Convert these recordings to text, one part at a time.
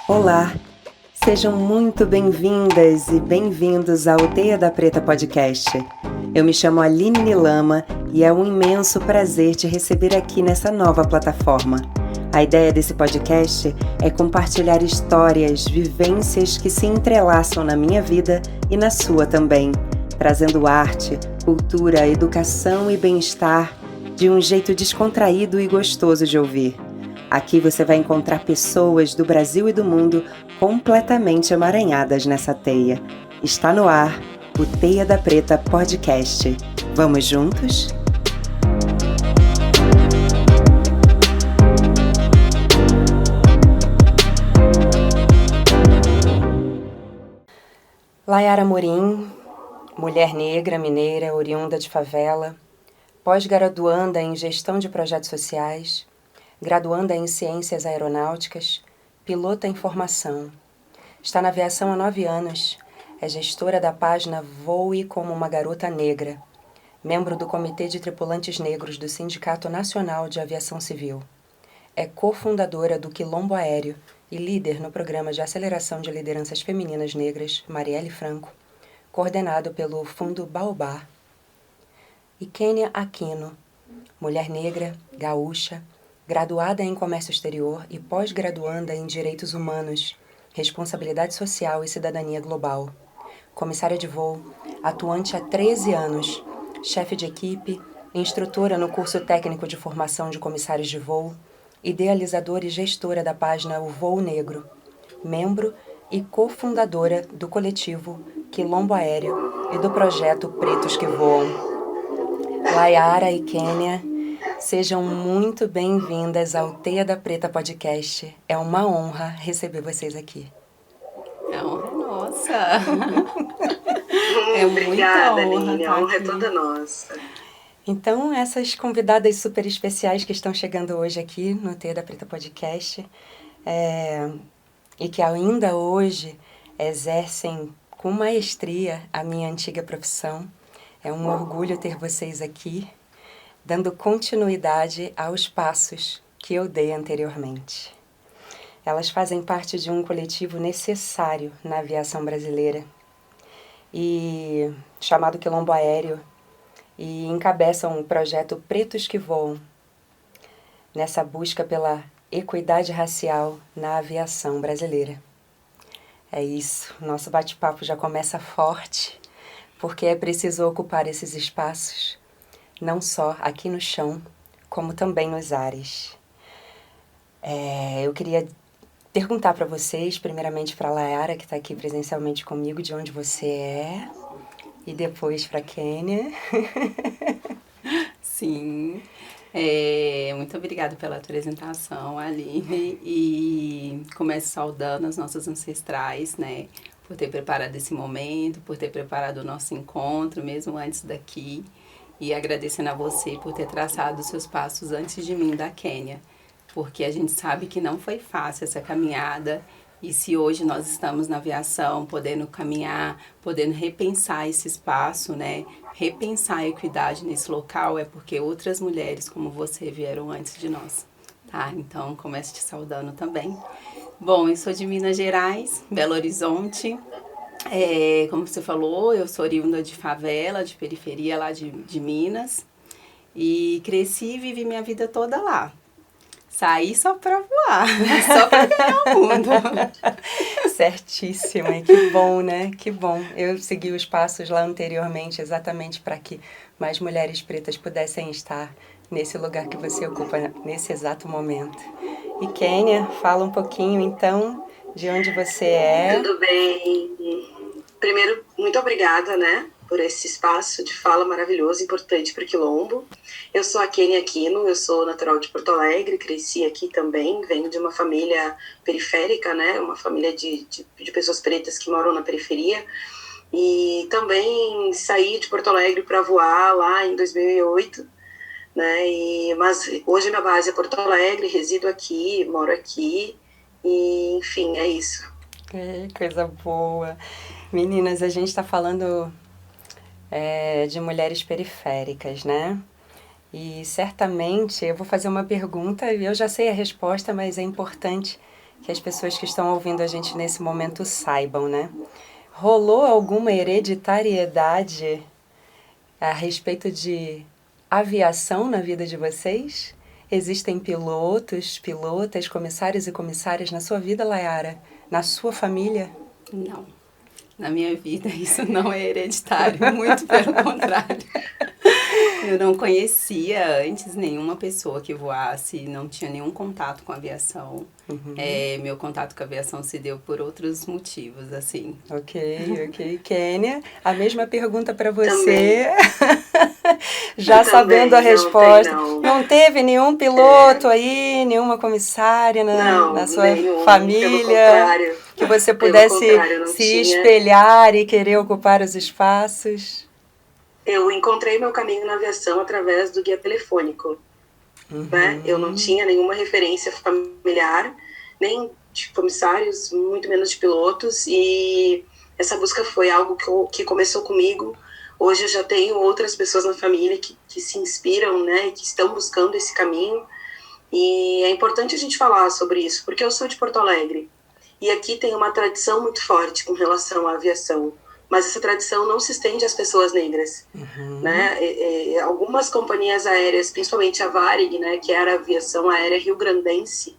Olá, sejam muito bem-vindas e bem-vindos ao Teia da Preta Podcast. Eu me chamo Aline Nilama e é um imenso prazer te receber aqui nessa nova plataforma. A ideia desse podcast é compartilhar histórias, vivências que se entrelaçam na minha vida e na sua também, trazendo arte, cultura, educação e bem-estar de um jeito descontraído e gostoso de ouvir. Aqui você vai encontrar pessoas do Brasil e do mundo completamente emaranhadas nessa teia. Está no ar o Teia da Preta Podcast. Vamos juntos? Layara Amorim, mulher negra, mineira, oriunda de favela, pós-graduanda em Gestão de Projetos Sociais, graduanda em Ciências Aeronáuticas, pilota em formação. Está na aviação há 9 anos, é gestora da página Voe como uma Garota Negra, membro do Comitê de Tripulantes Negros do Sindicato Nacional de Aviação Civil. É cofundadora do Quilombo Aéreo e líder no programa de aceleração de lideranças femininas negras Marielle Franco, coordenado pelo Fundo Baobá. E Kênia Aquino, mulher negra, gaúcha, graduada em Comércio Exterior e pós-graduanda em Direitos Humanos, Responsabilidade Social e Cidadania Global. Comissária de voo, atuante há 13 anos, chefe de equipe, instrutora no curso técnico de formação de comissários de voo, idealizadora e gestora da página O Voo Negro, membro e cofundadora do coletivo Quilombo Aéreo e do projeto Pretos que Voam. Layara e Kênia, sejam muito bem-vindas ao Teia da Preta Podcast. É uma honra receber vocês aqui. A honra é nossa. Obrigada, muita honra, Aline. A honra é toda nossa. Então, essas convidadas super especiais que estão chegando hoje aqui no Teia da Preta Podcast e que ainda hoje exercem com maestria a minha antiga profissão. É um orgulho ter vocês aqui, dando continuidade aos passos que eu dei anteriormente. Elas fazem parte de um coletivo necessário na aviação brasileira, e chamado Quilombo Aéreo, e encabeçam o projeto Pretos que Voam, nessa busca pela equidade racial na aviação brasileira. É isso, nosso bate-papo já começa forte, porque é preciso ocupar esses espaços, não só aqui no chão, como também nos ares. Eu queria perguntar para vocês, primeiramente para a Layara, que está aqui presencialmente comigo, de onde você é, e depois para a Kênia. Sim, muito obrigada pela apresentação, Aline, e começo saudando as nossas ancestrais, né, por ter preparado esse momento, por ter preparado o nosso encontro, mesmo antes daqui, e agradecendo a você por ter traçado os seus passos antes de mim da Kênia, porque a gente sabe que não foi fácil essa caminhada, e se hoje nós estamos na aviação, podendo caminhar, podendo repensar esse espaço, né? Repensar a equidade nesse local, é porque outras mulheres como você vieram antes de nós, tá? Então, começo te saudando também. Bom, eu sou de Minas Gerais, Belo Horizonte. Como você falou, eu sou oriunda de favela, de periferia lá de Minas. E cresci e vivi minha vida toda lá. Saí só pra voar, só pra ganhar o mundo. Certíssima, e que bom, né? Que bom. Eu segui os passos lá anteriormente exatamente para que mais mulheres pretas pudessem estar nesse lugar que você ocupa nesse exato momento. E Kênia, fala um pouquinho então de onde você é. Tudo bem. Primeiro, muito obrigada, né, por esse espaço de fala maravilhoso, importante para o Quilombo. Eu sou a Kênia Aquino, eu sou natural de Porto Alegre, cresci aqui também, venho de uma família periférica, né, uma família de pessoas pretas que moram na periferia, e também saí de Porto Alegre para voar lá em 2008, né, mas hoje minha base é Porto Alegre, resido aqui, moro aqui, e enfim, é isso. Que coisa boa. Meninas, a gente está falando de mulheres periféricas, né? E certamente eu vou fazer uma pergunta, e eu já sei a resposta, mas é importante que as pessoas que estão ouvindo a gente nesse momento saibam, né? Rolou alguma hereditariedade a respeito de aviação na vida de vocês? Existem pilotos, pilotas, comissários e comissárias na sua vida, Layara? Na sua família? Não. Na minha vida isso não é hereditário, muito pelo contrário. Eu não conhecia antes nenhuma pessoa que voasse, não tinha nenhum contato com a aviação. Meu contato com a aviação se deu por outros motivos, assim. Ok. Kênia, a mesma pergunta para você. Já sabendo a resposta. Não teve nenhum piloto aí, nenhuma comissária na sua família? Que você pudesse se espelhar e querer ocupar os espaços? Eu encontrei meu caminho na aviação através do guia telefônico. Né? Eu não tinha nenhuma referência familiar, nem de comissários, muito menos de pilotos, e essa busca foi algo que começou comigo. Hoje eu já tenho outras pessoas na família que se inspiram, né, e que estão buscando esse caminho, e é importante a gente falar sobre isso, porque eu sou de Porto Alegre, e aqui tem uma tradição muito forte com relação à aviação, mas essa tradição não se estende às pessoas negras, né? Algumas companhias aéreas, principalmente a Varig, né, que era a aviação aérea rio-grandense,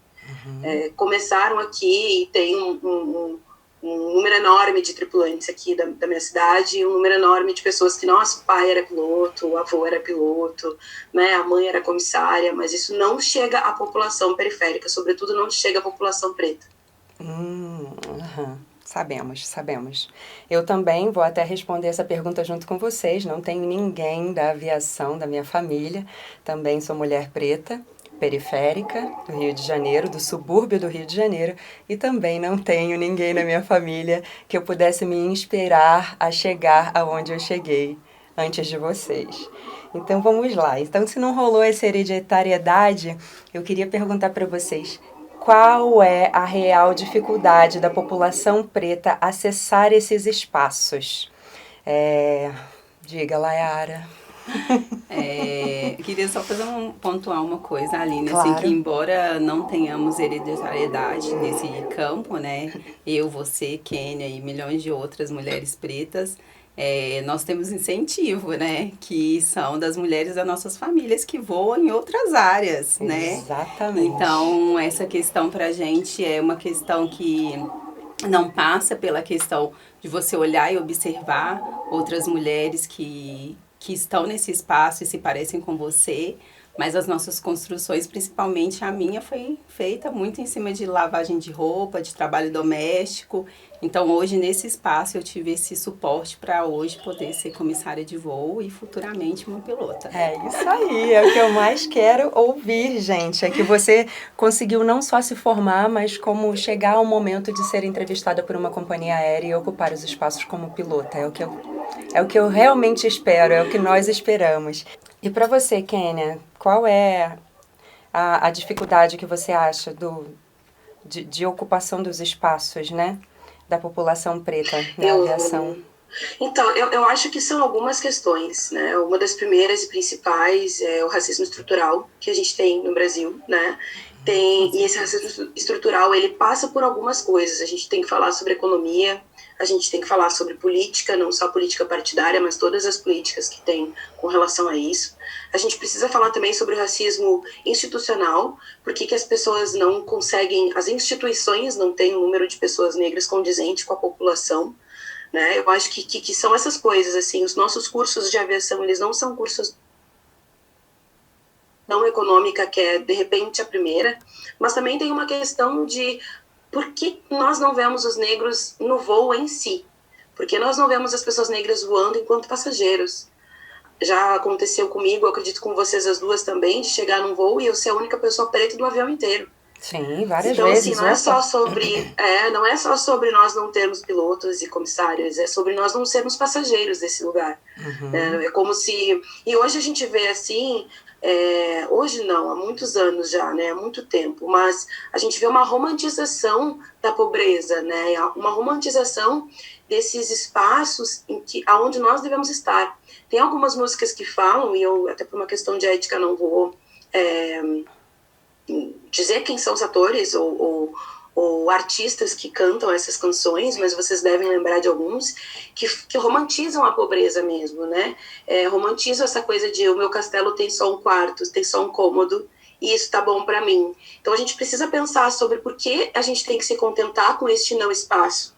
começaram aqui e tem um número enorme de tripulantes aqui da minha cidade, um número enorme de pessoas que nosso pai era piloto, o avô era piloto, né, a mãe era comissária, mas isso não chega à população periférica, sobretudo não chega à população preta. Sabemos. Eu também vou até responder essa pergunta junto com vocês. Não tenho ninguém da aviação da minha família. Também sou mulher preta, periférica, do Rio de Janeiro, do subúrbio do Rio de Janeiro. E também não tenho ninguém na minha família que eu pudesse me inspirar a chegar aonde eu cheguei antes de vocês. Então vamos lá. Então, se não rolou essa hereditariedade, eu queria perguntar para vocês: qual é a real dificuldade da população preta acessar esses espaços? Diga, Layara. Queria só pontuar uma coisa, Aline, Claro. assim, que embora não tenhamos hereditariedade nesse campo, né, eu, você, Kênia e milhões de outras mulheres pretas, nós temos incentivo, né, que são das mulheres das nossas famílias que voam em outras áreas, né? Exatamente. Então, essa questão pra gente é uma questão que não passa pela questão de você olhar e observar outras mulheres que estão nesse espaço e se parecem com você, mas as nossas construções, principalmente a minha, foi feita muito em cima de lavagem de roupa, de trabalho doméstico. Então, hoje, nesse espaço, eu tive esse suporte para hoje poder ser comissária de voo e futuramente uma pilota. É isso aí, é o que eu mais quero ouvir, gente. É que você conseguiu não só se formar, mas como chegar ao momento de ser entrevistada por uma companhia aérea e ocupar os espaços como pilota. É o que eu realmente espero, é o que nós esperamos. E para você, Kênia, qual é a dificuldade que você acha de ocupação dos espaços, né, da população preta na aviação? Então, eu acho que são algumas questões, né? Uma das primeiras e principais é o racismo estrutural que a gente tem no Brasil, né? E esse racismo estrutural, ele passa por algumas coisas. A gente tem que falar sobre economia, a gente tem que falar sobre política, não só política partidária, mas todas as políticas que tem com relação a isso. A gente precisa falar também sobre o racismo institucional, porque que as pessoas não conseguem, as instituições não têm um número de pessoas negras condizente com a população, né? Eu acho que são essas coisas, assim, os nossos cursos de aviação, eles não são cursos não econômica, que é, de repente, a primeira, mas também tem uma questão de por que nós não vemos os negros no voo em si? Porque nós não vemos as pessoas negras voando enquanto passageiros. Já aconteceu comigo, eu acredito com vocês as duas também, de chegar num voo e eu ser a única pessoa preta do avião inteiro. Sim, várias então, vezes. Então, assim, não é só sobre nós não termos pilotos e comissários, é sobre nós não sermos passageiros desse lugar. É como se... E hoje a gente vê assim... hoje não, há muitos anos já, né, há muito tempo, mas a gente vê uma romantização da pobreza, né, uma romantização desses espaços aonde nós devemos estar. Tem algumas músicas que falam, e eu até por uma questão de ética não vou dizer quem são os atores ou ou artistas que cantam essas canções, mas vocês devem lembrar de alguns que romantizam a pobreza mesmo, né? Romantizam essa coisa de o meu castelo tem só um quarto, tem só um cômodo, e isso tá bom para mim. Então a gente precisa pensar sobre por que a gente tem que se contentar com este não espaço.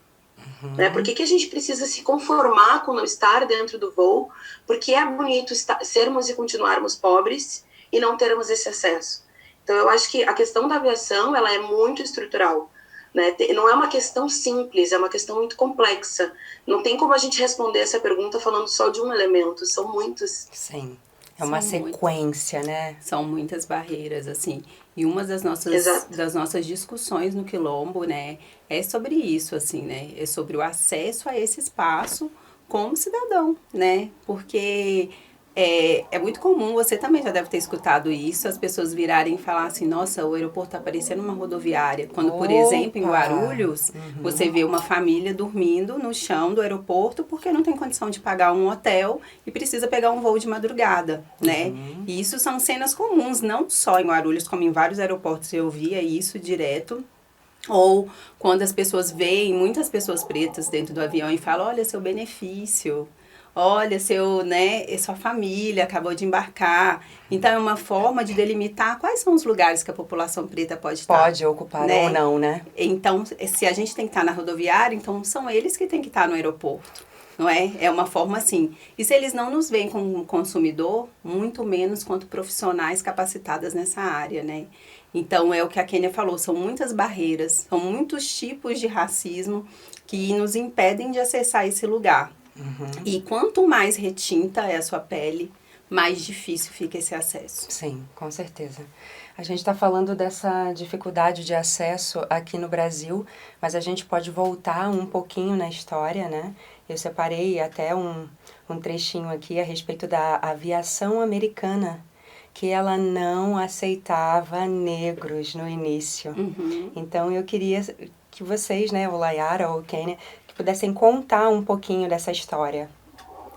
Né? Por que a gente precisa se conformar com não estar dentro do voo? Porque é bonito sermos e continuarmos pobres e não termos esse acesso. Então eu acho que a questão da aviação, ela é muito estrutural, né? Não é uma questão simples, é uma questão muito complexa. Não tem como a gente responder essa pergunta falando só de um elemento, são muitos. Sim, é uma sequência, né? São muitas barreiras, assim. E uma das nossas discussões no Quilombo, né, é sobre isso, assim, né? É sobre o acesso a esse espaço como cidadão, né? Porque é muito comum, você também já deve ter escutado isso, as pessoas virarem e falar assim, nossa, o aeroporto tá parecendo uma rodoviária. Quando, por exemplo, em Guarulhos, você vê uma família dormindo no chão do aeroporto porque não tem condição de pagar um hotel e precisa pegar um voo de madrugada, né? E isso são cenas comuns, não só em Guarulhos, como em vários aeroportos eu via isso direto. Ou quando as pessoas veem muitas pessoas pretas dentro do avião e falam, olha, seu benefício, olha, sua família acabou de embarcar. Então, é uma forma de delimitar quais são os lugares que a população preta pode estar. Pode ocupar, né? Ou não, né? Então, se a gente tem que estar na rodoviária, então são eles que têm que estar no aeroporto, não é? É uma forma assim. E se eles não nos veem como consumidor, muito menos quanto profissionais capacitadas nessa área, né? Então, é o que a Kênia falou, são muitas barreiras, são muitos tipos de racismo que nos impedem de acessar esse lugar. E quanto mais retinta é a sua pele, mais difícil fica esse acesso. Sim, com certeza. A gente está falando dessa dificuldade de acesso aqui no Brasil, mas a gente pode voltar um pouquinho na história, né? Eu separei até um trechinho aqui a respeito da aviação americana, que ela não aceitava negros no início. Então, eu queria que vocês, né, o Layara ou o Kênia, pudessem contar um pouquinho dessa história.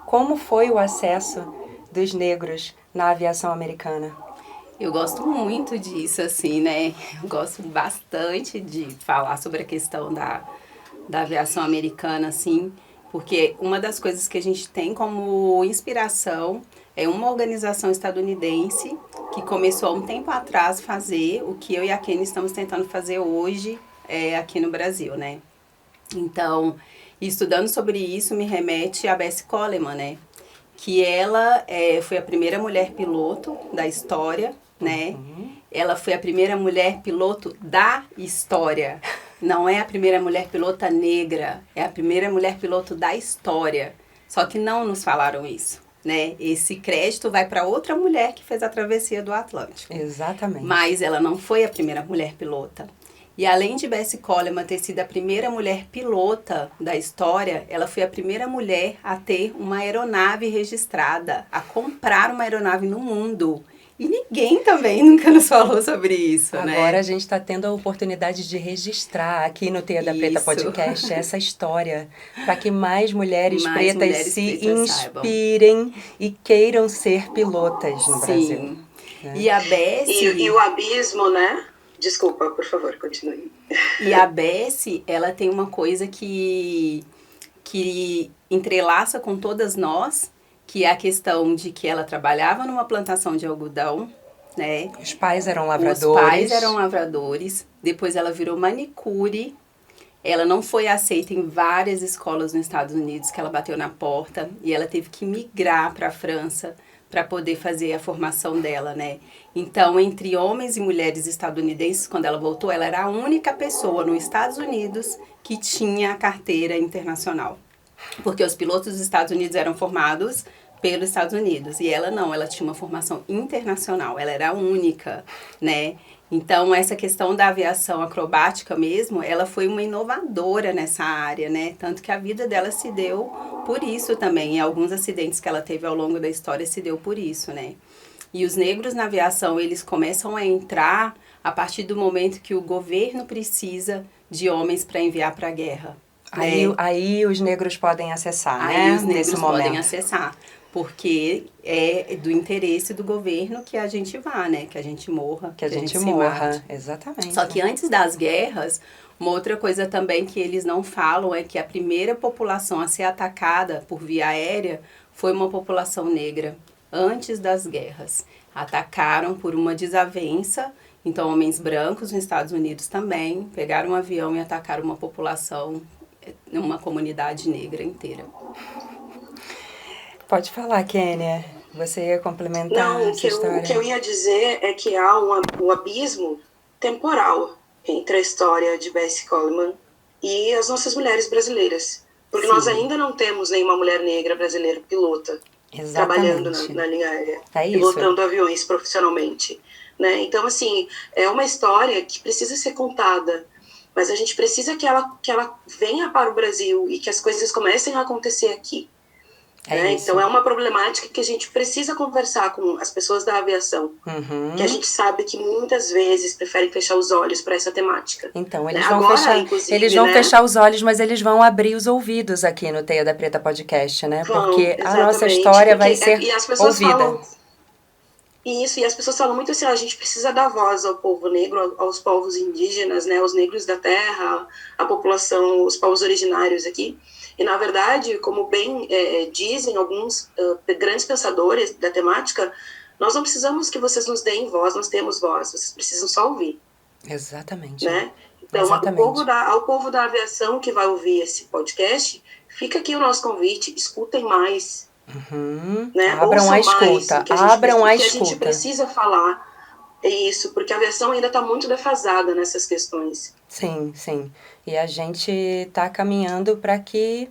Como foi o acesso dos negros na aviação americana? Eu gosto muito disso, assim, né? Eu gosto bastante de falar sobre a questão da aviação americana, assim, porque uma das coisas que a gente tem como inspiração é uma organização estadunidense que começou há um tempo atrás fazer o que eu e a Kênia estamos tentando fazer hoje aqui no Brasil, né? Então, estudando sobre isso me remete a Bessie Coleman, né? Que ela foi a primeira mulher piloto da história, né? Ela foi a primeira mulher piloto da história. Não é a primeira mulher pilota negra, é a primeira mulher piloto da história. Só que não nos falaram isso, né? Esse crédito vai para outra mulher que fez a travessia do Atlântico. Exatamente. Mas ela não foi a primeira mulher pilota. E além de Bessie Coleman ter sido a primeira mulher pilota da história, ela foi a primeira mulher a ter uma aeronave registrada, a comprar uma aeronave no mundo. E ninguém também nunca nos falou sobre isso, né? Agora a gente está tendo a oportunidade de registrar aqui no Teia da Preta Podcast essa história, para que mais mulheres pretas se inspirem e queiram ser pilotas no Brasil. Né? E a Bessie... E o abismo, né? Desculpa, por favor, continue. E a Bessie, ela tem uma coisa que entrelaça com todas nós, que é a questão de que ela trabalhava numa plantação de algodão, né? Os pais eram lavradores. Depois ela virou manicure. Ela não foi aceita em várias escolas nos Estados Unidos, que ela bateu na porta. E ela teve que migrar para a França para poder fazer a formação dela, né? Então, entre homens e mulheres estadunidenses, quando ela voltou, ela era a única pessoa nos Estados Unidos que tinha a carteira internacional. Porque os pilotos dos Estados Unidos eram formados pelos Estados Unidos. E ela não, ela tinha uma formação internacional. Ela era a única, né? Então, essa questão da aviação acrobática mesmo, ela foi uma inovadora nessa área, né? Tanto que a vida dela se deu por isso também. E alguns acidentes que ela teve ao longo da história se deu por isso, né? E os negros na aviação, eles começam a entrar a partir do momento que o governo precisa de homens para enviar para a guerra. Aí os negros podem acessar, né? Aí os negros podem acessar. porque é do interesse do governo que a gente vá, né? Que a gente morra. Que a gente se morra, mate. exatamente. Só que antes das guerras, uma outra coisa também que eles não falam é que a primeira população a ser atacada por via aérea foi uma população negra, antes das guerras. Atacaram por uma desavença, então homens brancos nos Estados Unidos também pegaram um avião e atacaram uma população, uma comunidade negra inteira. Pode falar, Kênia. Você ia complementar Não, essa história? O que eu ia dizer é que há um abismo temporal entre a história de Bessie Coleman e as nossas mulheres brasileiras. Porque Sim. nós ainda não temos nenhuma mulher negra brasileira pilota. Exatamente. Trabalhando na linha aérea, É isso. pilotando aviões profissionalmente. Né? Então, assim, é uma história que precisa ser contada, mas a gente precisa que ela venha para o Brasil e que as coisas comecem a acontecer aqui. Né? Então é uma problemática que a gente precisa conversar com as pessoas da aviação, que a gente sabe que muitas vezes preferem fechar os olhos para essa temática. Então, eles né? vão, Agora, fechar os olhos, mas eles vão abrir os ouvidos aqui no Teia da Preta Podcast, né? Porque a nossa história vai ser e as pessoas ouvida. Falam, isso, e as pessoas falam muito assim, a gente precisa dar voz ao povo negro, aos povos indígenas, né, aos negros da terra, a população, os povos originários aqui. E, na verdade, como bem dizem alguns grandes pensadores da temática, nós não precisamos que vocês nos deem voz, nós temos voz, vocês precisam só ouvir. Exatamente. Né? Então, ao povo da aviação que vai ouvir esse podcast, fica aqui o nosso convite, escutem mais. Né? Abram a escuta, abram a escuta. A gente precisa falar isso, porque a aviação ainda está muito defasada nessas questões. Sim, sim. E a gente está caminhando para que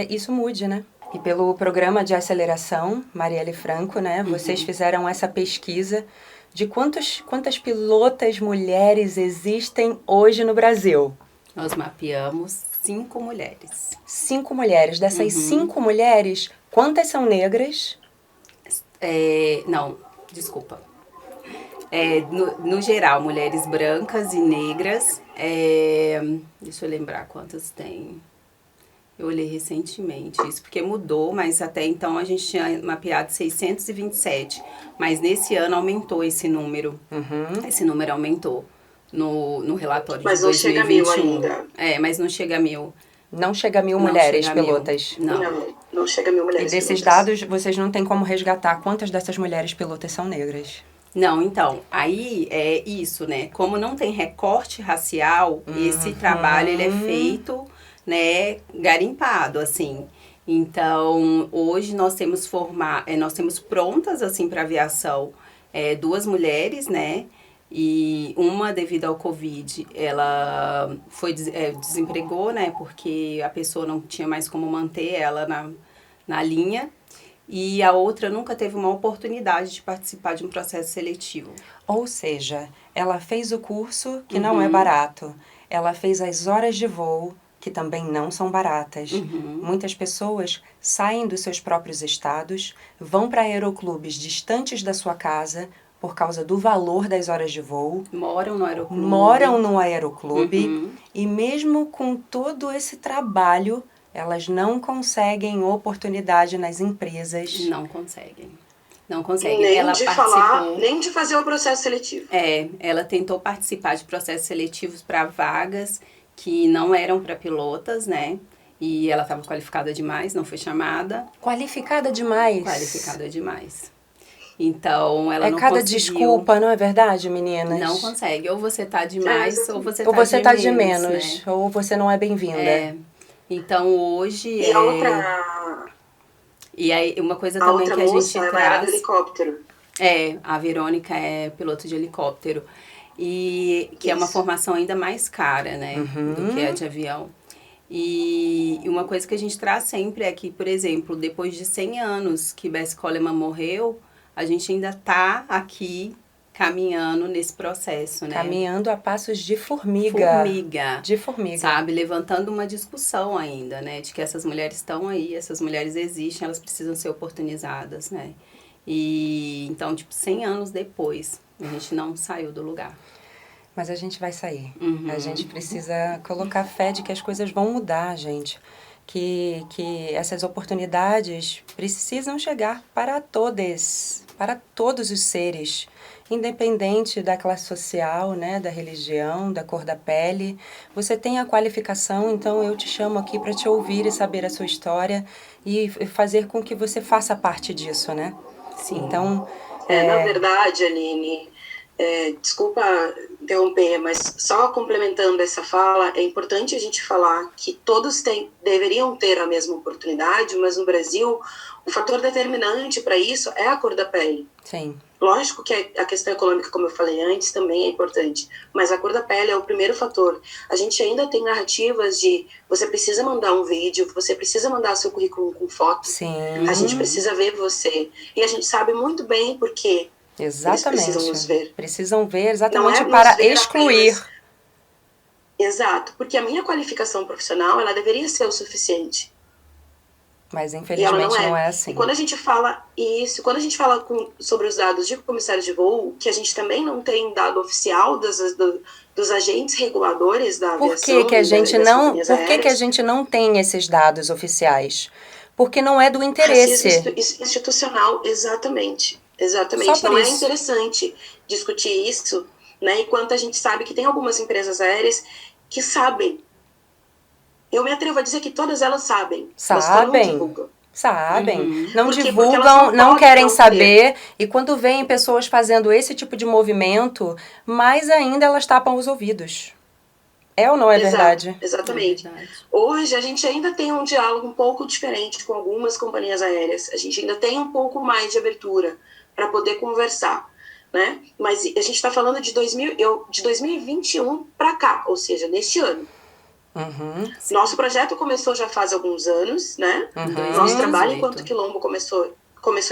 isso mude, né? E pelo programa de aceleração, Marielle Franco, né? Vocês fizeram essa pesquisa de quantas pilotas mulheres existem hoje no Brasil. Nós mapeamos 5 mulheres. 5 mulheres. Dessas 5 mulheres, quantas são negras? Não, desculpa. No geral, mulheres brancas e negras. Deixa eu lembrar quantas tem. Eu olhei recentemente isso, porque mudou, mas até então a gente tinha mapeado 627. Mas nesse ano aumentou esse número. Esse número aumentou no relatório mas de 2021. Mas não chega a 1.000 ainda. Mas não chega a 1.000. Não chega a 1.000 mulheres pilotas. Não chega a 1.000 mulheres E desses dados, vocês não têm como resgatar quantas dessas mulheres pilotas são negras. Não, então, aí é isso, né? Como não tem recorte racial, esse trabalho ele é feito, né, garimpado, assim. Então, hoje nós temos prontas, assim, para aviação, 2 mulheres, né? E uma, devido ao Covid, ela desempregou, né? Porque a pessoa não tinha mais como manter ela na linha. E a outra nunca teve uma oportunidade de participar de um processo seletivo. Ou seja, ela fez o curso, que não é barato. Ela fez as horas de voo, que também não são baratas. Muitas pessoas saem dos seus próprios estados, vão para aeroclubes distantes da sua casa por causa do valor das horas de voo. Moram no aeroclube. E mesmo com todo esse trabalho, elas não conseguem oportunidade nas empresas. Não conseguem. Nem de fazer o processo seletivo. Ela tentou participar de processos seletivos para vagas que não eram para pilotas, né? E ela estava qualificada demais, não foi chamada. Qualificada demais? Qualificada demais. Então, ela não conseguiu. É cada desculpa, não é verdade, meninas? Não consegue. Ou você tá demais, ou você tá de menos. Né? Ou você não é bem-vinda. Então, hoje... E a outra... E aí, uma coisa também que a gente traz... Ela era do helicóptero. A Verônica é piloto de helicóptero. E que é uma formação ainda mais cara, né? Do que a de avião. E uma coisa que a gente traz sempre é que, por exemplo, depois de 100 anos que Bessie Coleman morreu, a gente ainda tá aqui caminhando nesse processo, né? Caminhando a passos de formiga. De formiga. Sabe? Levantando uma discussão ainda, né? De que essas mulheres estão aí, essas mulheres existem, elas precisam ser oportunizadas, né? E então, 100 anos depois, a gente não saiu do lugar. Mas a gente vai sair. A gente precisa colocar fé de que as coisas vão mudar, gente. que essas oportunidades precisam chegar para todos os seres, independente da classe social, né, da religião, da cor da pele. Você tem a qualificação, então eu te chamo aqui para te ouvir e saber a sua história e fazer com que você faça parte disso, né? Sim. Então, na verdade, Aline, desculpa interromper, mas só complementando essa fala, é importante a gente falar que todos deveriam ter a mesma oportunidade, mas no Brasil o fator determinante para isso é a cor da pele. Sim. Lógico que a questão econômica, como eu falei antes, também é importante, mas a cor da pele é o primeiro fator. A gente ainda tem narrativas de você precisa mandar um vídeo, você precisa mandar seu currículo com foto, Sim. a gente precisa ver você. E a gente sabe muito bem por quê. Exatamente. Eles precisam nos ver. Precisam ver exatamente Não é para ver excluir. Apenas. Exato, porque a minha qualificação profissional, ela deveria ser o suficiente. Mas infelizmente não é assim. E quando a gente fala isso, quando a gente fala sobre os dados de comissário de voo, que a gente também não tem dado oficial dos agentes reguladores da aviação. Por que a gente não tem esses dados oficiais? Porque não é do interesse. Racismo institucional, exatamente. Não é interessante discutir isso, né? Enquanto a gente sabe que tem algumas empresas aéreas que sabem. Eu me atrevo a dizer que todas elas sabem. Mas não divulgam. Sabem. Não divulgam, não querem saber. E quando veem pessoas fazendo esse tipo de movimento, mais ainda elas tapam os ouvidos. É ou não é verdade? Exatamente. Hoje a gente ainda tem um diálogo um pouco diferente com algumas companhias aéreas. A gente ainda tem um pouco mais de abertura para poder conversar, né? Mas a gente está falando de 2021 para cá, ou seja, neste ano. Nosso projeto começou já faz alguns anos, né? Nosso trabalho enquanto Quilombo começou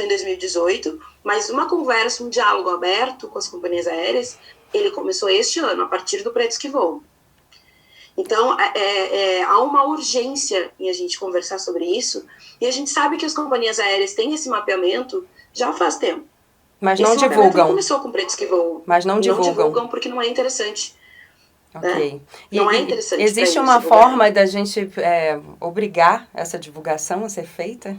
em 2018, mas uma conversa, um diálogo aberto com as companhias aéreas, ele começou este ano, a partir do Pretos que Voam. Então, há uma urgência em a gente conversar sobre isso, e a gente sabe que as companhias aéreas têm esse mapeamento já faz tempo. Mas não divulgam. Não começou com Pretos que Voam. Mas não divulgam. Não divulgam porque não é interessante. Ok. Né? Não é interessante. Existe uma forma da gente obrigar essa divulgação a ser feita?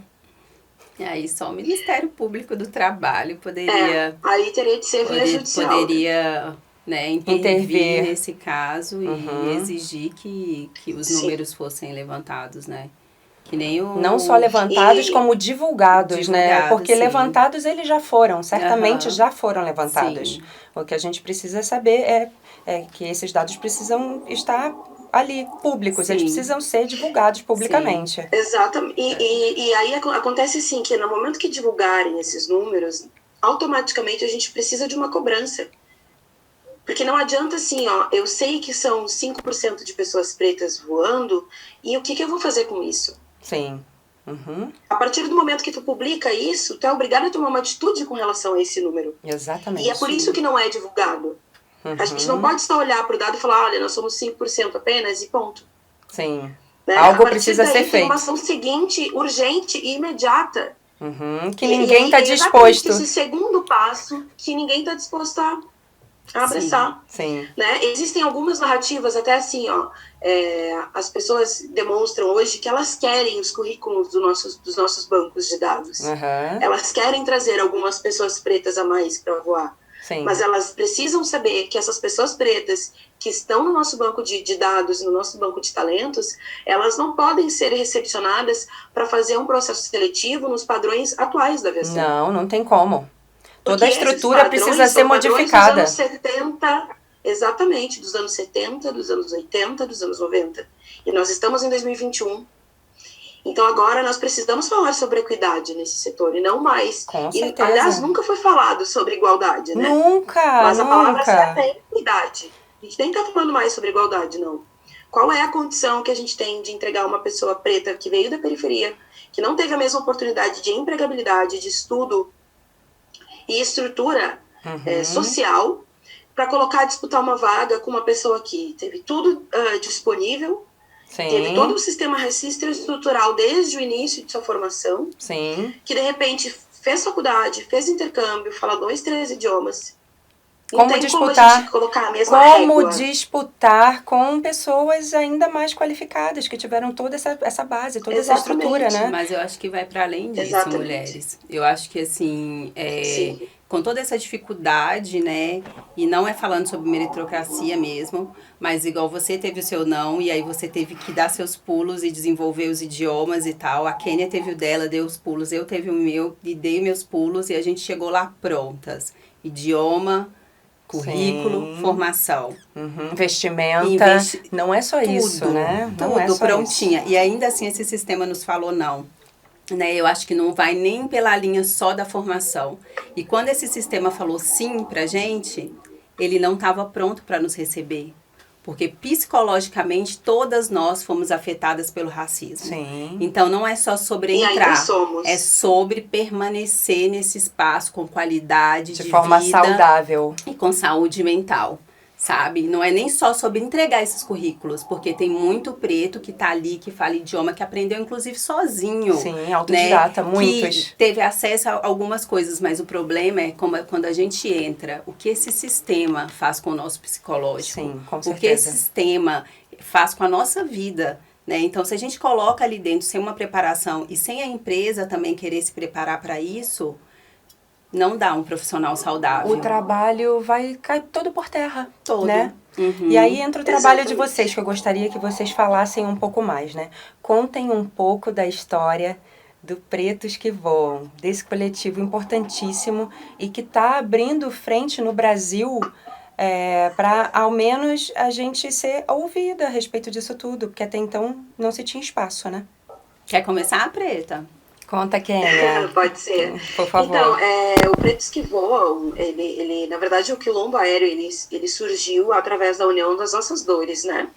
E aí só o Ministério Público do Trabalho poderia... aí teria de ser via judicial. Poderia... Né, intervir nesse caso e exigir que os números fossem levantados, né? Que nem não só levantados, como divulgados, né? Porque levantados eles já foram, certamente já foram levantados. Sim. O que a gente precisa saber é que esses dados precisam estar ali, públicos, eles precisam ser divulgados publicamente. Sim. Exatamente. E aí acontece assim, que no momento que divulgarem esses números, automaticamente a gente precisa de uma cobrança. Porque não adianta assim, eu sei que são 5% de pessoas pretas voando, e o que eu vou fazer com isso? Sim. A partir do momento que tu publica isso, tu é obrigado a tomar uma atitude com relação a esse número. Exatamente. E é por isso que não é divulgado. A gente não pode só olhar para o dado e falar, olha, nós somos 5% apenas e ponto. Sim. Né? Algo precisa ser feito. Tem uma ação seguinte, urgente e imediata. Que ninguém está disposto. Esse segundo passo que ninguém está disposto a abraçar. Sim. Né? Existem algumas narrativas, até assim, as pessoas demonstram hoje que elas querem os currículos dos nossos bancos de dados. Elas querem trazer algumas pessoas pretas a mais para voar. Sim. Mas elas precisam saber que essas pessoas pretas que estão no nosso banco de dados, no nosso banco de talentos, elas não podem ser recepcionadas para fazer um processo seletivo nos padrões atuais da aviação. Não tem como. Toda a estrutura precisa ser modificada. Dos anos 70, exatamente, dos anos 70, dos anos 80, dos anos 90. E nós estamos em 2021. Então agora nós precisamos falar sobre equidade nesse setor e não mais. Com certeza. Aliás, nunca foi falado sobre igualdade, né? Mas a palavra certa é equidade. A gente nem está falando mais sobre igualdade, não. Qual é a condição que a gente tem de entregar uma pessoa preta que veio da periferia, que não teve a mesma oportunidade de empregabilidade, de estudo e estrutura social, para colocar, disputar uma vaga com uma pessoa que teve tudo disponível, teve todo o sistema racista e estrutural desde o início de sua formação, que de repente fez faculdade, fez intercâmbio, fala 2, 3 idiomas, Não Como tem como a disputar, gente colocar a mesma régua. disputar com pessoas ainda mais qualificadas, que tiveram toda essa base, toda essa estrutura, né? Mas eu acho que vai para além disso, Exatamente. mulheres. Eu acho que, assim, Sim. com toda essa dificuldade, né? E não é falando sobre meritocracia mesmo, mas igual você teve o seu não, e aí você teve que dar seus pulos e desenvolver os idiomas e tal. A Kênia teve o dela, deu os pulos. Eu teve o meu e dei meus pulos, e a gente chegou lá prontas. Idioma, currículo, Sim. formação. Vestimenta, não é só isso, né? Não é Tudo só prontinha. isso. E ainda assim esse sistema nos falou não. Né? Eu acho que não vai nem pela linha só da formação. E quando esse sistema falou sim pra gente, ele não estava pronto para nos receber. Porque psicologicamente todas nós fomos afetadas pelo racismo. Sim. Então não é só sobre E entrar, ainda somos. é sobre permanecer nesse espaço com qualidade de forma vida saudável. e com saúde mental. Sabe? Não é nem só sobre entregar esses currículos, porque tem muito preto que tá ali, que fala idioma, que aprendeu inclusive sozinho. Sim, autodidata, né? muitos. Que teve acesso a algumas coisas, mas o problema é quando a gente entra, o que esse sistema faz com o nosso psicológico. Sim, com certeza. O que esse sistema faz com a nossa vida. Né? Então, se a gente coloca ali dentro sem uma preparação e sem a empresa também querer se preparar para isso, não dá um profissional saudável. O trabalho vai cair todo por terra, todo, né? Uhum. E aí entra o trabalho de Exatamente. vocês, que eu gostaria que vocês falassem um pouco mais, né? Contem um pouco da história do Pretos que Voam, desse coletivo importantíssimo e que está abrindo frente no Brasil para, ao menos, a gente ser ouvida a respeito disso tudo, porque até então não se tinha espaço, né? Quer começar, Preta? Conta, Kênia. Pode ser. Por favor. Então, o Pretos que Voam, ele, na verdade, o Quilombo Aéreo, ele surgiu através da união das nossas dores, né?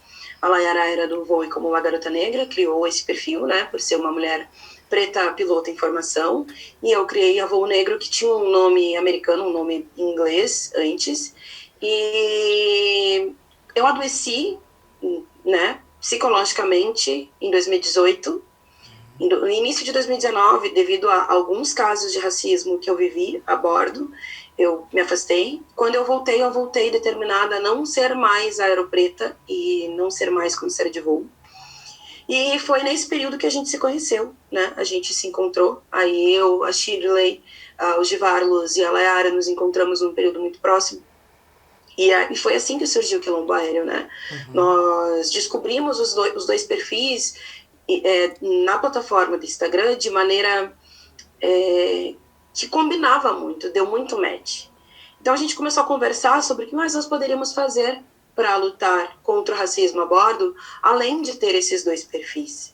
A Layara era do Voe como uma garota negra, criou esse perfil, né? Por ser uma mulher preta piloto em formação. E eu criei a Voo Negro, que tinha um nome americano, um nome em inglês antes. E eu adoeci, né? Psicologicamente, em 2018. No início de 2019, devido a alguns casos de racismo que eu vivi a bordo, eu me afastei. Quando eu voltei determinada a não ser mais aeropreta e não ser mais comissária de voo. E foi nesse período que a gente se conheceu, né? A gente se encontrou. Aí eu, a Shirley, o Givarlos e a Layara nos encontramos num período muito próximo. E foi assim que surgiu o Quilombo Aéreo, né? Nós descobrimos os dois perfis na plataforma do Instagram de maneira que combinava muito, deu muito match. Então a gente começou a conversar sobre o que mais nós poderíamos fazer para lutar contra o racismo a bordo, além de ter esses dois perfis.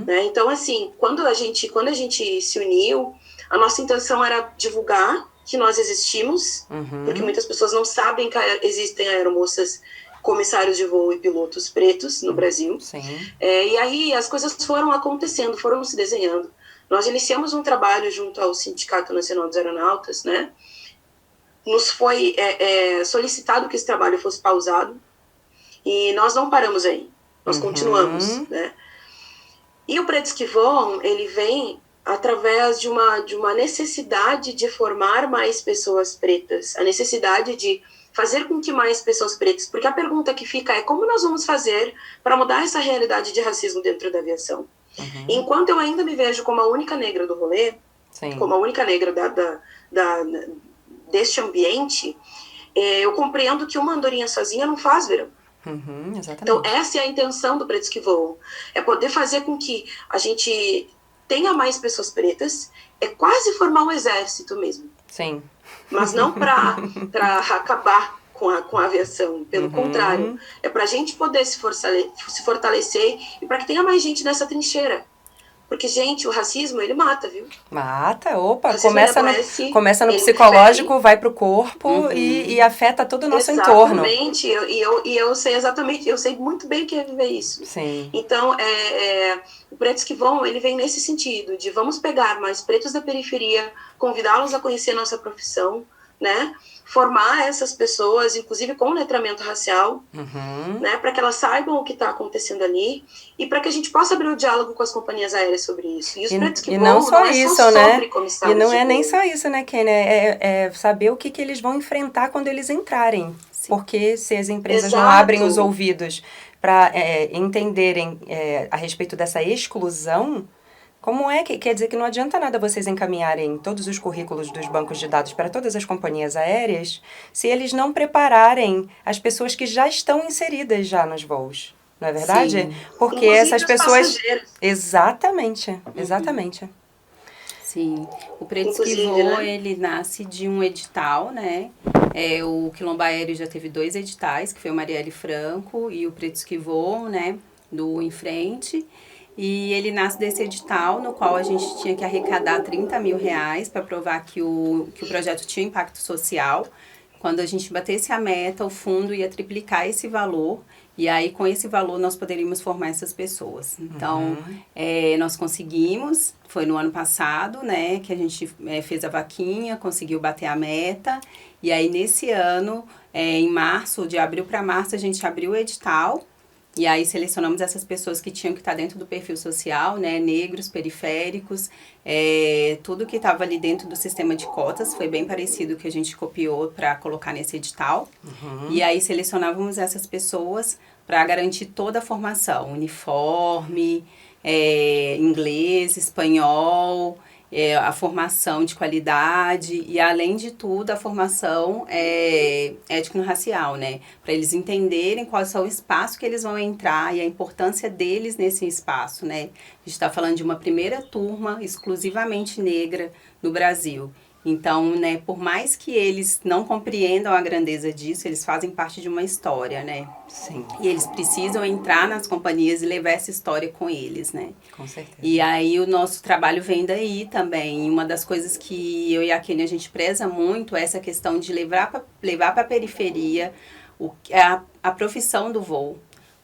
Né? Então, assim, quando a gente se uniu, a nossa intenção era divulgar que nós existimos, porque muitas pessoas não sabem que existem aeromoças, comissários de voo e pilotos pretos no Brasil. Sim. E aí as coisas foram acontecendo, foram se desenhando. Nós iniciamos um trabalho junto ao Sindicato Nacional dos Aeronautas, né? Nos foi solicitado que esse trabalho fosse pausado e nós não paramos aí, nós continuamos, né? E o Pretos que Voam, ele vem através de uma necessidade de formar mais pessoas pretas, a necessidade de fazer com que mais pessoas pretas, porque a pergunta que fica é como nós vamos fazer para mudar essa realidade de racismo dentro da aviação? Enquanto eu ainda me vejo como a única negra do rolê, Sim. como a única negra deste ambiente, eu compreendo que uma andorinha sozinha não faz verão. Exatamente. Então essa é a intenção do Pretos que Voam, é poder fazer com que a gente tenha mais pessoas pretas, é quase formar um exército mesmo. Sim. Mas não para acabar com a aviação, pelo contrário, é para a gente poder se fortalecer e para que tenha mais gente nessa trincheira. Porque, gente, o racismo, ele mata, viu? Mata, opa, Racismo começa no psicológico, vai pro corpo e afeta todo o nosso entorno. Exatamente, e eu sei exatamente, eu sei muito bem o que é viver isso. Sim. Então, o Pretos que Voam, ele vem nesse sentido, de vamos pegar mais pretos da periferia, convidá-los a conhecer a nossa profissão, né? formar essas pessoas, inclusive com letramento racial, né, para que elas saibam o que está acontecendo ali e para que a gente possa abrir o diálogo com as companhias aéreas sobre isso. E os pretos que voam não é só sobre comissários. E não é nem só isso, né, Kênia? É saber o que eles vão enfrentar quando eles entrarem. Sim. Porque se as empresas não abrem os ouvidos para entenderem a respeito dessa exclusão, como é que quer dizer que não adianta nada vocês encaminharem todos os currículos dos bancos de dados para todas as companhias aéreas se eles não prepararem as pessoas que já estão inseridas já nos voos, não é verdade? Sim. Porque inclusive essas pessoas... Passageiros. Exatamente, exatamente. Sim, o Pretos que Voam, né? Ele nasce de um edital, né? O Quilombo Aéreo já teve 2 editais, que foi o Marielle Franco e o Pretos que Voam, né? Do Em Frente. E ele nasce desse edital, no qual a gente tinha que arrecadar R$30 mil para provar que o projeto tinha impacto social. Quando a gente batesse a meta, o fundo ia triplicar esse valor. E aí, com esse valor, nós poderíamos formar essas pessoas. Então, nós conseguimos, foi no ano passado, né, que a gente fez a vaquinha, conseguiu bater a meta. E aí, nesse ano, em março, de abril para março, a gente abriu o edital. E aí selecionamos essas pessoas que tinham que estar dentro do perfil social, né, negros, periféricos, tudo que estava ali dentro do sistema de cotas, foi bem parecido que a gente copiou para colocar nesse edital. E aí selecionávamos essas pessoas para garantir toda a formação, uniforme, inglês, espanhol, a formação de qualidade e, além de tudo, a formação étnico-racial, né? Para eles entenderem qual é o espaço que eles vão entrar e a importância deles nesse espaço, né? A gente está falando de uma primeira turma exclusivamente negra no Brasil. Então, né, por mais que eles não compreendam a grandeza disso, eles fazem parte de uma história, né? Sim. E eles precisam entrar nas companhias e levar essa história com eles, né? Com certeza. E aí o nosso trabalho vem daí também. E uma das coisas que eu e a Kênia, a gente preza muito é essa questão de levar para a periferia a profissão do voo.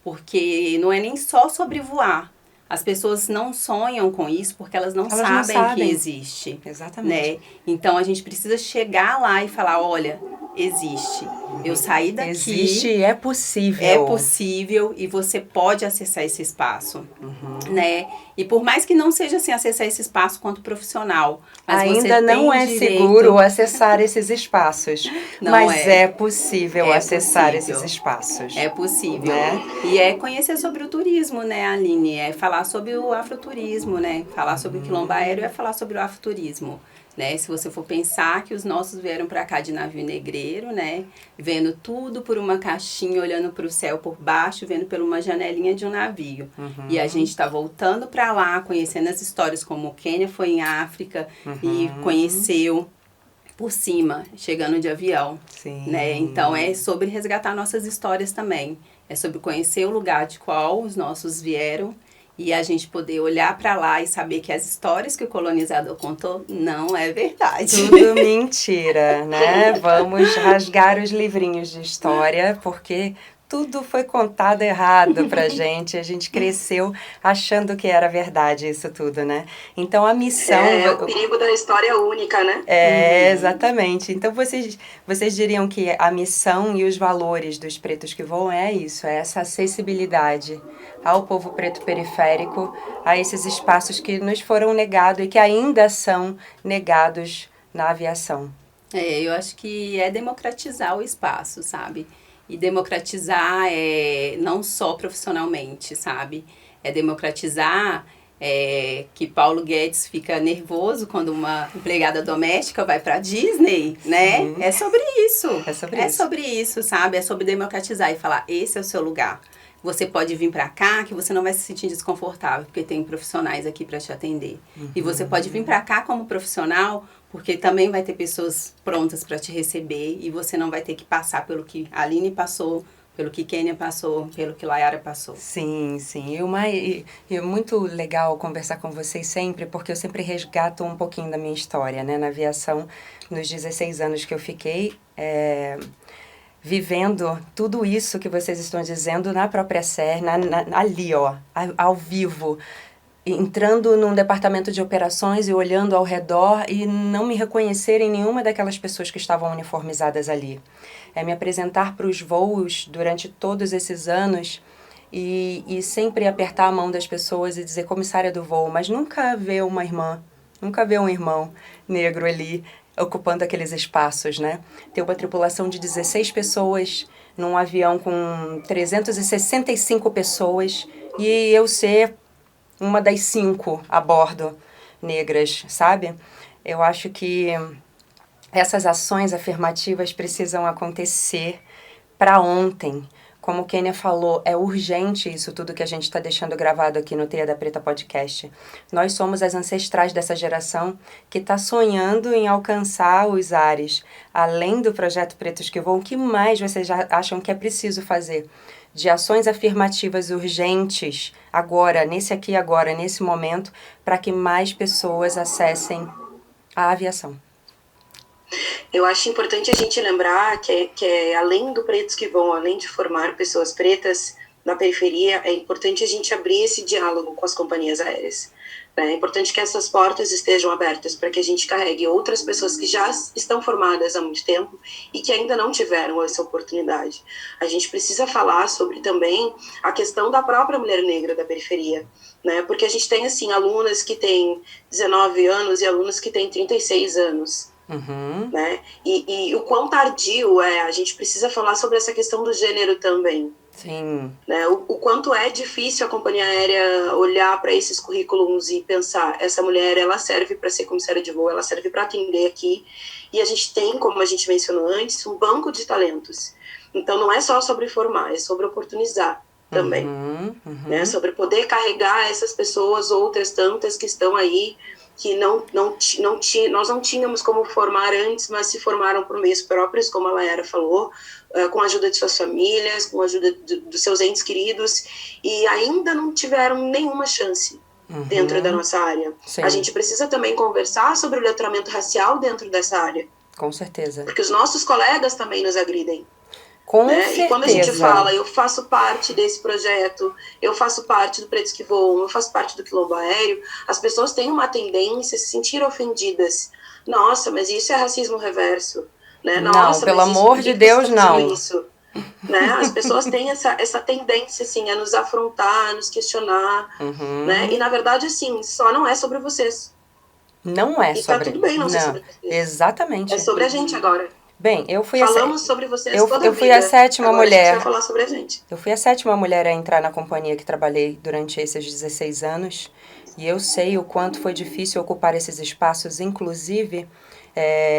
Porque não é nem só sobre voar. As pessoas não sonham com isso porque elas não sabem que existe. Exatamente. Né? Então, a gente precisa chegar lá e falar, olha, existe. Eu saí daqui... Existe e é possível. É possível e você pode acessar esse espaço. Né? E por mais que não seja assim, acessar esse espaço quanto profissional, mas ainda você não é direito... seguro acessar esses espaços. Mas é possível acessar possível. esses espaços. É possível. Né? E é conhecer sobre o turismo, né, Aline? É falar sobre o afroturismo, né? Falar sobre o quilombo aéreo é falar sobre o afroturismo. Né? Se você for pensar que os nossos vieram para cá de navio negreiro, né? Vendo tudo por uma caixinha, olhando para o céu por baixo, vendo por uma janelinha de um navio. E a gente está voltando para lá, conhecendo as histórias, como o Quênia foi em África e conheceu por cima, chegando de avião. Sim. Né? Então é sobre resgatar nossas histórias também. É sobre conhecer o lugar de qual os nossos vieram e a gente poder olhar para lá e saber que as histórias que o colonizador contou não é verdade. Tudo mentira, né? Vamos rasgar os livrinhos de história, porque tudo foi contado errado pra gente. A gente cresceu achando que era verdade isso tudo, né? Então a missão... É o perigo da história única, né? Exatamente. Então vocês diriam que a missão e os valores dos Pretos que Voam é isso, é essa acessibilidade ao povo preto periférico, a esses espaços que nos foram negados e que ainda são negados na aviação. Eu acho que é democratizar o espaço, sabe? E democratizar não só profissionalmente, sabe? É democratizar que Paulo Guedes fica nervoso quando uma empregada doméstica vai para Disney, né? Sim. É sobre isso. É sobre isso, sabe? É sobre democratizar e falar, esse é o seu lugar. Você pode vir para cá que você não vai se sentir desconfortável, porque tem profissionais aqui para te atender. E você pode vir para cá como profissional, porque também vai ter pessoas prontas para te receber e você não vai ter que passar pelo que a Aline passou, pelo que Kênia passou, pelo que Layara passou. Sim, sim. E é muito legal conversar com vocês sempre, porque eu sempre resgato um pouquinho da minha história, né? Na aviação, nos 16 anos que eu fiquei... vivendo tudo isso que vocês estão dizendo na própria série, ali, ó, ao vivo, entrando num departamento de operações e olhando ao redor e não me reconhecer em nenhuma daquelas pessoas que estavam uniformizadas ali. É me apresentar para os voos durante todos esses anos e sempre apertar a mão das pessoas e dizer comissária do voo, mas nunca ver uma irmã, nunca ver um irmão negro ali ocupando aqueles espaços, né? Ter uma tripulação de 16 pessoas num avião com 365 pessoas e eu ser uma das 5 a bordo negras, sabe? Eu acho que essas ações afirmativas precisam acontecer para ontem. Como o Kênia falou, é urgente isso tudo que a gente está deixando gravado aqui no Teia da Preta Podcast. Nós somos as ancestrais dessa geração que está sonhando em alcançar os ares. Além do projeto Pretos que Voam, o que mais vocês já acham que é preciso fazer? De ações afirmativas urgentes, agora, nesse momento, para que mais pessoas acessem a aviação. Eu acho importante a gente lembrar que além do Pretos que Voam, além de formar pessoas pretas na periferia, é importante a gente abrir esse diálogo com as companhias aéreas. É importante que essas portas estejam abertas para que a gente carregue outras pessoas que já estão formadas há muito tempo e que ainda não tiveram essa oportunidade. A gente precisa falar sobre também a questão da própria mulher negra da periferia, né? Porque a gente tem, assim, alunas que têm 19 anos e alunos que têm 36 anos. Uhum. Né? E o quão tardio é, a gente precisa falar sobre essa questão do gênero também. Sim. Né? O quanto é difícil a companhia aérea olhar para esses currículos e pensar, essa mulher, ela serve para ser comissária de voo, ela serve para atender aqui, e a gente tem, como a gente mencionou antes, um banco de talentos. Então não é só sobre formar, é sobre oportunizar também. Né? Sobre poder carregar essas pessoas, outras tantas que estão aí, que nós não tínhamos como formar antes, mas se formaram por meios próprios, como a Laera falou, com a ajuda de suas famílias, com a ajuda dos seus entes queridos, e ainda não tiveram nenhuma chance dentro da nossa área. Sim. A gente precisa também conversar sobre o letramento racial dentro dessa área. Com certeza. Porque os nossos colegas também nos agridem. Com certeza. E quando a gente fala, eu faço parte desse projeto, eu faço parte do Pretos que Voam, eu faço parte do Quilombo Aéreo, as pessoas têm uma tendência a se sentir ofendidas. Nossa, mas isso é racismo reverso. Né? Nossa, não, pelo amor de Deus, não. Isso? Né? As pessoas têm essa tendência assim, a nos afrontar, a nos questionar. Né? E, na verdade, assim, só não é sobre vocês. Não é e sobre... E tá tudo bem não ser sobre vocês. Exatamente. É sobre a gente agora. Bem, eu fui Falamos sobre vocês toda a vida. Eu fui a sétima Agora mulher. A gente vai falar sobre a gente. Eu fui a sétima mulher a entrar na companhia que trabalhei durante esses 16 anos. E eu sei o quanto foi difícil ocupar esses espaços, inclusive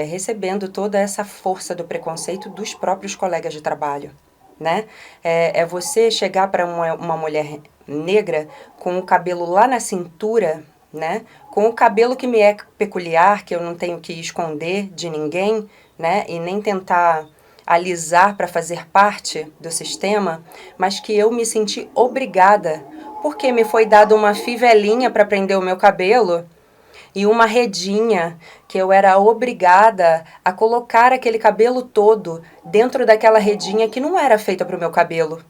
recebendo toda essa força do preconceito dos próprios colegas de trabalho. Né? É você chegar para uma mulher negra com o cabelo lá na cintura, né? Com o cabelo que me é peculiar, que eu não tenho que esconder de ninguém, né? E nem tentar alisar para fazer parte do sistema, mas que eu me senti obrigada, porque me foi dado uma fivelinha para prender o meu cabelo e uma redinha que eu era obrigada a colocar aquele cabelo todo dentro daquela redinha que não era feita para o meu cabelo.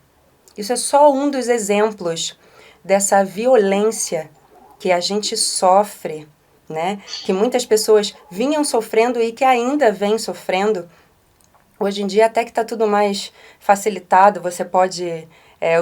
Isso é só um dos exemplos dessa violência que a gente sofre, né? Que muitas pessoas vinham sofrendo e que ainda vêm sofrendo. Hoje em dia até que está tudo mais facilitado, você pode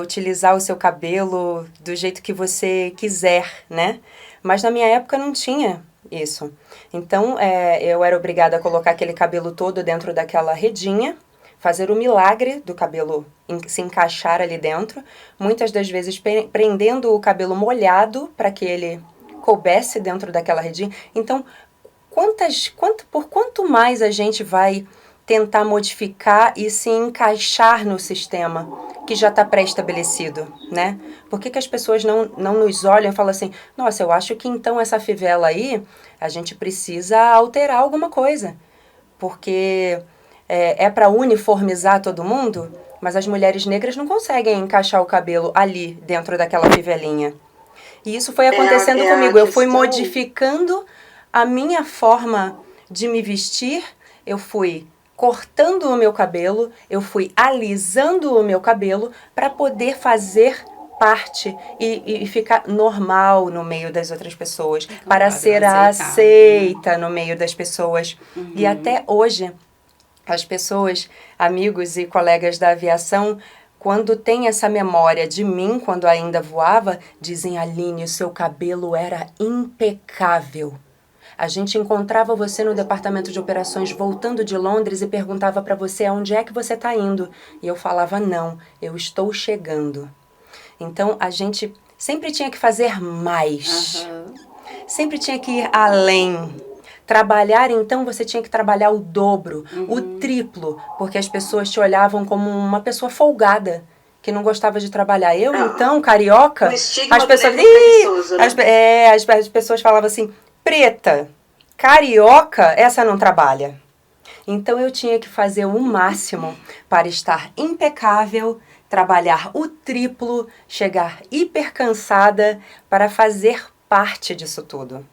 utilizar o seu cabelo do jeito que você quiser, né? Mas na minha época não tinha isso. Então eu era obrigada a colocar aquele cabelo todo dentro daquela redinha, fazer o milagre do cabelo se encaixar ali dentro, muitas das vezes prendendo o cabelo molhado para que ele coubesse dentro daquela redinha. Então, por quanto mais a gente vai tentar modificar e se encaixar no sistema que já está pré-estabelecido, né? Por que as pessoas não nos olham e falam assim, nossa, eu acho que então essa fivela aí, a gente precisa alterar alguma coisa, porque é para uniformizar todo mundo, mas as mulheres negras não conseguem encaixar o cabelo ali, dentro daquela fivelinha. E isso foi acontecendo comigo, eu fui modificando a minha forma de me vestir, eu fui cortando o meu cabelo, eu fui alisando o meu cabelo para poder fazer parte e ficar normal no meio das outras pessoas, para Concordo, ser aceitar. aceita no meio das pessoas. E até hoje, as pessoas, amigos e colegas da aviação, quando tem essa memória de mim, quando ainda voava, dizem: Aline, o seu cabelo era impecável. A gente encontrava você no departamento de operações voltando de Londres e perguntava para você aonde é que você está indo. E eu falava: não, eu estou chegando. Então, a gente sempre tinha que fazer mais. Sempre tinha que ir além. Trabalhar, então, você tinha que trabalhar o dobro, o triplo, porque as pessoas te olhavam como uma pessoa folgada, que não gostava de trabalhar. Eu, então, carioca, Um estigma as pessoas... preguiçoso, né? as pessoas falavam assim: preta, carioca, essa não trabalha. Então, eu tinha que fazer o máximo para estar impecável, trabalhar o triplo, chegar hiper cansada para fazer parte disso tudo.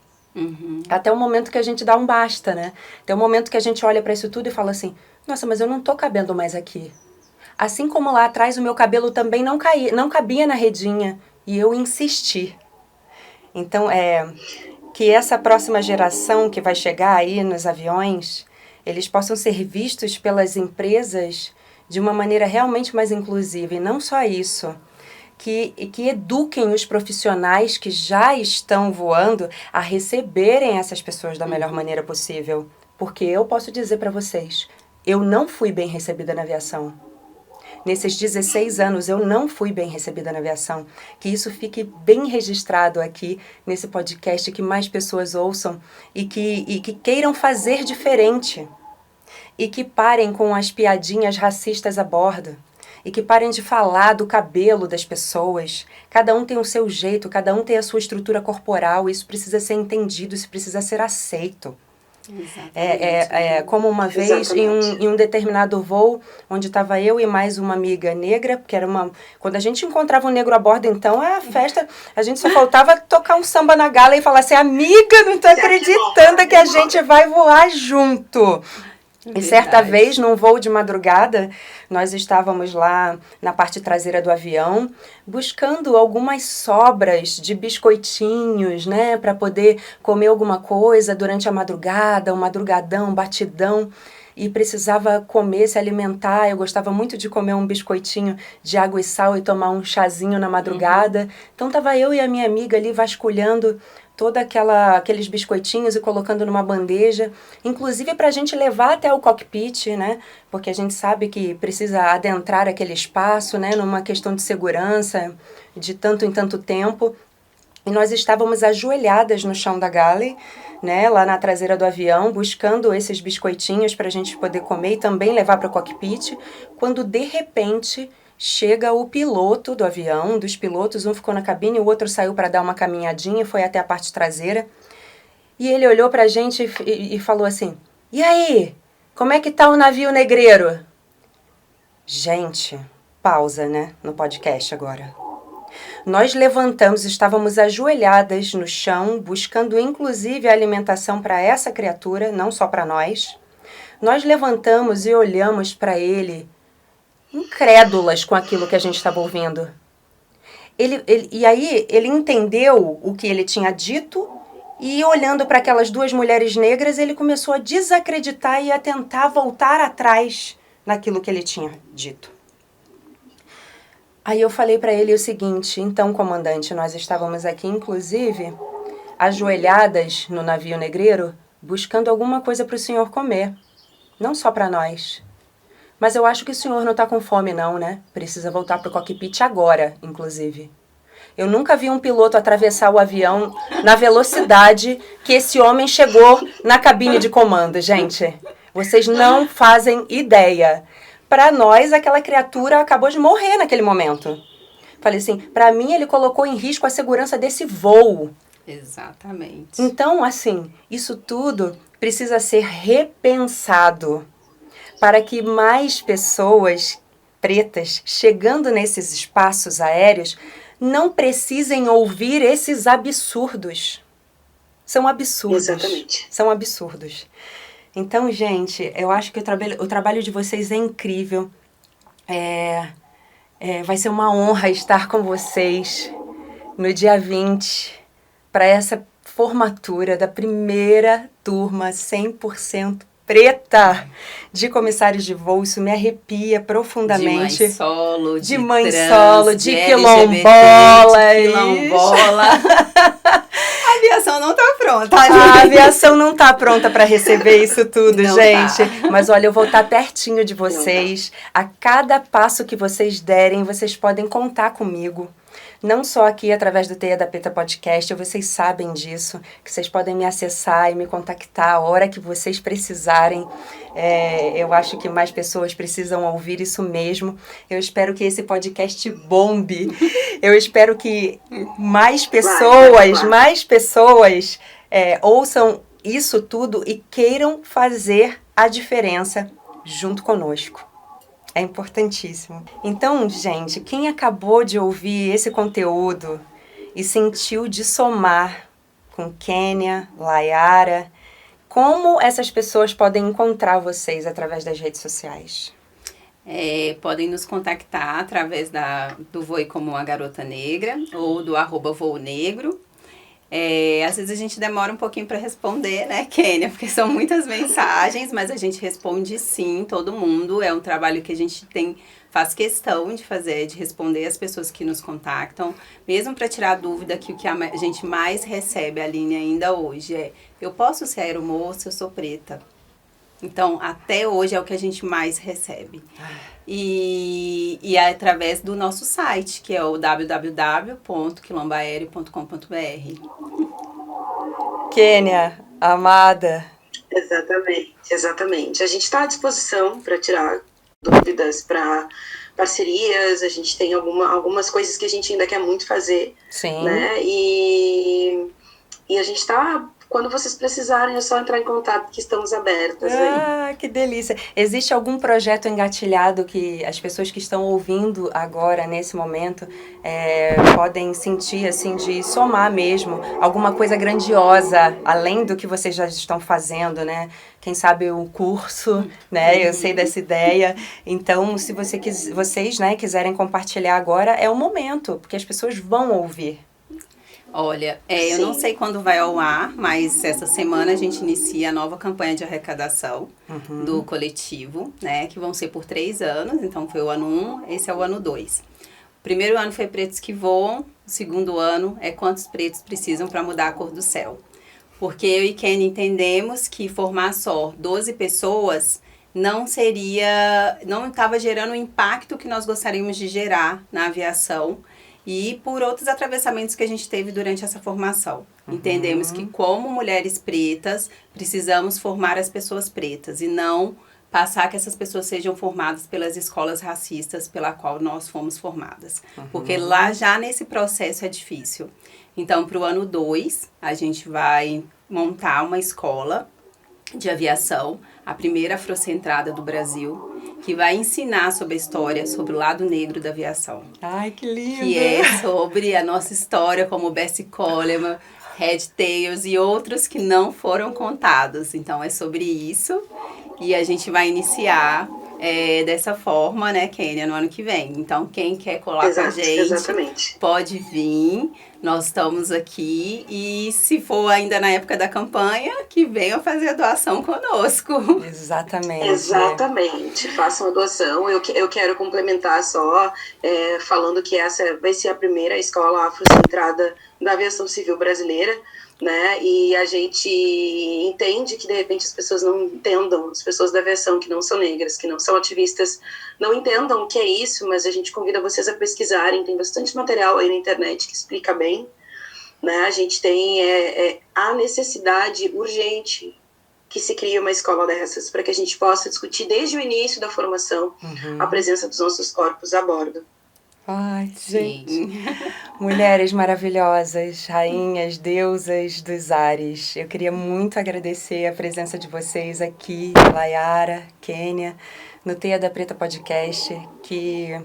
Até o momento que a gente dá um basta, né? Até o momento que a gente olha para isso tudo e fala assim: nossa, mas eu não tô cabendo mais aqui. Assim como lá atrás o meu cabelo também não cabia na redinha e eu insisti. Então, que essa próxima geração que vai chegar aí nos aviões, eles possam ser vistos pelas empresas de uma maneira realmente mais inclusiva. E não só isso, que eduquem os profissionais que já estão voando a receberem essas pessoas da melhor maneira possível. Porque eu posso dizer para vocês, eu não fui bem recebida na aviação. Nesses 16 anos, eu não fui bem recebida na aviação. Que isso fique bem registrado aqui nesse podcast, que mais pessoas ouçam e que queiram fazer diferente. E que parem com as piadinhas racistas a bordo. E que parem de falar do cabelo das pessoas. Cada um tem o seu jeito, cada um tem a sua estrutura corporal. Isso precisa ser entendido, isso precisa ser aceito. Como uma vez em um determinado voo, onde estava eu e mais uma amiga negra, porque quando a gente encontrava um negro a bordo, então a festa, a gente só faltava tocar um samba na gala e falar assim: amiga, não tô acreditando que a gente vai voar junto. E certa vez, num voo de madrugada, nós estávamos lá na parte traseira do avião, buscando algumas sobras de biscoitinhos, né, para poder comer alguma coisa durante a madrugada, um madrugadão, um batidão, e precisava comer, se alimentar. Eu gostava muito de comer um biscoitinho de água e sal e tomar um chazinho na madrugada. Então, estava eu e a minha amiga ali vasculhando toda aqueles biscoitinhos e colocando numa bandeja, inclusive para a gente levar até o cockpit, né? Porque a gente sabe que precisa adentrar aquele espaço, né? Numa questão de segurança, de tanto em tanto tempo. E nós estávamos ajoelhadas no chão da galley, né? Lá na traseira do avião, buscando esses biscoitinhos para a gente poder comer e também levar para o cockpit, quando de repente chega o piloto do avião, um dos pilotos, um ficou na cabine, o outro saiu para dar uma caminhadinha, foi até a parte traseira. E ele olhou para a gente e falou assim: e aí, como é que tá o navio negreiro? Gente, pausa, né, no podcast agora. Nós levantamos, estávamos ajoelhadas no chão, buscando inclusive a alimentação para essa criatura, não só para nós. Nós levantamos e olhamos para ele, incrédulas com aquilo que a gente estava ouvindo. E aí ele entendeu o que ele tinha dito e, olhando para aquelas duas mulheres negras, ele começou a desacreditar e a tentar voltar atrás naquilo que ele tinha dito. Aí eu falei para ele o seguinte: então, comandante, nós estávamos aqui, inclusive, ajoelhadas no navio negreiro, buscando alguma coisa para o senhor comer, não só para nós. Mas eu acho que o senhor não está com fome não, né? Precisa voltar para o cockpit agora, inclusive. Eu nunca vi um piloto atravessar o avião na velocidade que esse homem chegou na cabine de comando, gente. Vocês não fazem ideia. Para nós, aquela criatura acabou de morrer naquele momento. Falei assim, para mim ele colocou em risco a segurança desse voo. Exatamente. Então, assim, isso tudo precisa ser repensado, para que mais pessoas pretas, chegando nesses espaços aéreos, não precisem ouvir esses absurdos. São absurdos. Exatamente. São absurdos. Então, gente, eu acho que o trabalho de vocês é incrível. Vai ser uma honra estar com vocês no dia 20 para essa formatura da primeira turma 100% preta de comissários de voo. Isso me arrepia profundamente. De mãe trans, solo, de LGBT, quilombola. de quilombola. A aviação não tá pronta. A aviação não tá pronta para receber isso tudo, Não gente. tá. Mas olha, eu vou estar pertinho de vocês. A cada passo que vocês derem, vocês podem contar comigo. Não só aqui através do Teia da Preta Podcast, vocês sabem disso, que vocês podem me acessar e me contactar a hora que vocês precisarem. Eu acho que mais pessoas precisam ouvir isso mesmo. Eu espero que esse podcast bombe. Eu espero que mais pessoas ouçam isso tudo e queiram fazer a diferença junto conosco. É importantíssimo. Então, gente, quem acabou de ouvir esse conteúdo e sentiu de somar com Kênia, Layara, como essas pessoas podem encontrar vocês através das redes sociais? Podem nos contactar através do Voe Como uma Garota Negra ou do @voonegro. Às vezes a gente demora um pouquinho para responder, né, Kênia? Porque são muitas mensagens, mas a gente responde sim, todo mundo. É um trabalho que a gente faz questão de fazer, de responder as pessoas que nos contactam, mesmo para tirar a dúvida que o que a gente mais recebe, Aline, ainda hoje eu posso ser aeromoça, eu sou preta. Então, até hoje é o que a gente mais recebe. E é através do nosso site, que é o www.quilomboaéreo.com.br. Kênia, amada. Exatamente. A gente está à disposição para tirar dúvidas, para parcerias. A gente tem algumas coisas que a gente ainda quer muito fazer. Sim. Né? E a gente está... Quando vocês precisarem, é só entrar em contato, que estamos abertas aí. Que delícia. Existe algum projeto engatilhado que as pessoas que estão ouvindo agora, nesse momento, podem sentir, assim, de somar mesmo? Alguma coisa grandiosa, além do que vocês já estão fazendo, né? Quem sabe um curso, né? Eu sei dessa ideia. Então, se vocês, né, quiserem compartilhar agora, é o momento, porque as pessoas vão ouvir. Olha, eu não sei quando vai ao ar, mas essa semana a gente inicia a nova campanha de arrecadação do coletivo, né? Que vão ser por 3 anos, então foi o ano 1, esse é o ano 2. O primeiro ano foi Pretos que Voam, o segundo ano é Quantos Pretos Precisam para Mudar a Cor do Céu. Porque eu e Kênia entendemos que formar só 12 pessoas não estava gerando o impacto que nós gostaríamos de gerar na aviação, e por outros atravessamentos que a gente teve durante essa formação. Entendemos que, como mulheres pretas, precisamos formar as pessoas pretas e não passar que essas pessoas sejam formadas pelas escolas racistas pela qual nós fomos formadas. Porque lá já nesse processo é difícil. Então, para o ano 2, a gente vai montar uma escola de aviação, a primeira afrocentrada do Brasil, que vai ensinar sobre a história, sobre o lado negro da aviação. Ai, que lindo! Que é sobre a nossa história, como Bessie Coleman, Red Tails e outros que não foram contados. Então, é sobre isso. E a gente vai iniciar dessa forma, né, Kênia, no ano que vem. Então, quem quer colar com a gente, pode vir. Nós estamos aqui e, se for ainda na época da campanha, que venham fazer a doação conosco. Exatamente. Façam a doação. Eu quero complementar só, falando que essa vai ser a primeira escola afrocentrada da aviação civil brasileira, né? E a gente entende que, de repente, as pessoas não entendam, as pessoas da aviação que não são negras, que não são ativistas, não entendam o que é isso, mas a gente convida vocês a pesquisarem. Tem bastante material aí na internet que explica bem, né? A gente tem a necessidade urgente que se crie uma escola dessas, para que a gente possa discutir desde o início da formação a presença dos nossos corpos a bordo. Ai, gente, mulheres maravilhosas, rainhas, deusas dos ares. Eu queria muito agradecer a presença de vocês aqui, Layara, Kênia, no Teia da Preta Podcast, que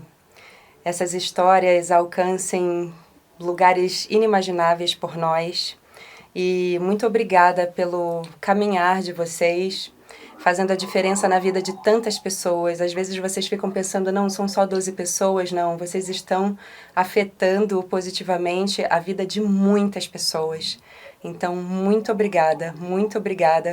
essas histórias alcancem lugares inimagináveis por nós. E muito obrigada pelo caminhar de vocês. fazendo a diferença na vida de tantas pessoas. Às vezes vocês ficam pensando, não, são só 12 pessoas. Não, vocês estão afetando positivamente a vida de muitas pessoas. Então, muito obrigada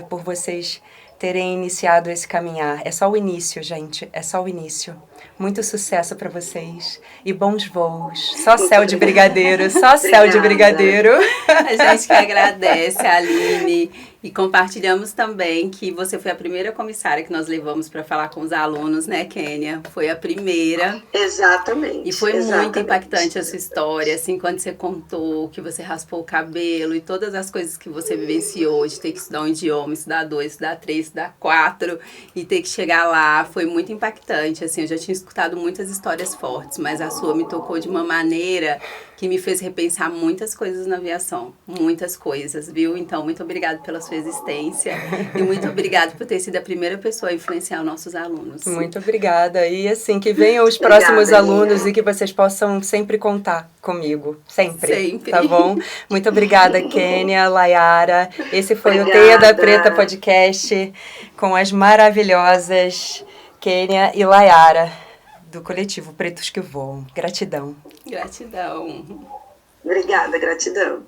por vocês terem iniciado esse caminhar. É só o início, gente, é só o início. Muito sucesso para vocês e bons voos. Só céu de brigadeiro, só céu de brigadeiro. A gente que agradece, Aline, e compartilhamos também que você foi a primeira comissária que nós levamos para falar com os alunos, né, Kênia? Foi a primeira. Exatamente. E foi muito impactante a sua história, assim, quando você contou que você raspou o cabelo e todas as coisas que você vivenciou, de ter que estudar um idioma, estudar 2, estudar 3, estudar 4 e ter que chegar lá, foi muito impactante, assim, eu já tinha escutado muitas histórias fortes, mas a sua me tocou de uma maneira que me fez repensar muitas coisas na aviação, muitas coisas, viu? Então, muito obrigada pela sua existência e muito obrigada por ter sido a primeira pessoa a influenciar os nossos alunos. Muito obrigada. E assim, que venham os próximos alunos e que vocês possam sempre contar comigo. Sempre. Tá bom? Muito obrigada, Kênia, Layara. Esse foi o Teia da Preta Podcast com as maravilhosas Kênia e Layara, do coletivo Pretos que Voam. Gratidão. Gratidão. Obrigada, gratidão.